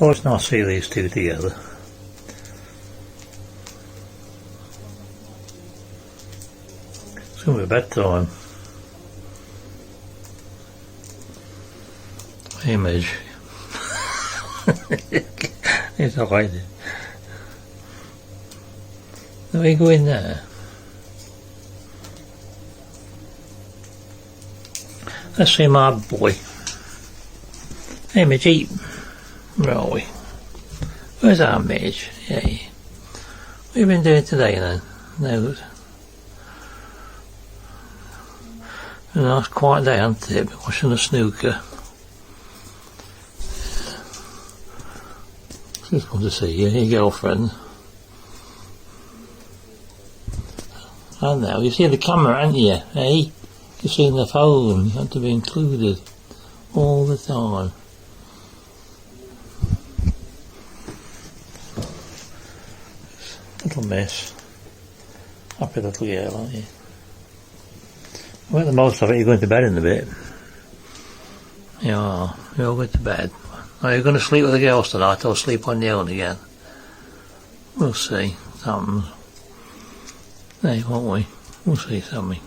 Always nice to see these two together. It's going to be bedtime. Image. It's alright. Let me go in there. Let's see my boy. Hey Midge, where are we? Where's our Midge? Hey. What have you been doing today then? No. A nice quiet day, hasn't it? Been watching the snooker. Just want to see you, your girlfriend. I know, you see the camera, haven't you? Hey? You've seen the phone, you have to be included all the time. Little miss. Happy little girl, aren't you? Well, the most of it, you're going to bed in a bit. You are. You're all going to bed. Are you going to sleep with the girls tonight or sleep on your own again? We'll see what happens. Hey, won't we? We'll see something.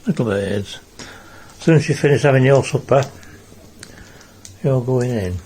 Little birds. As soon as you finish having your supper, you're going in.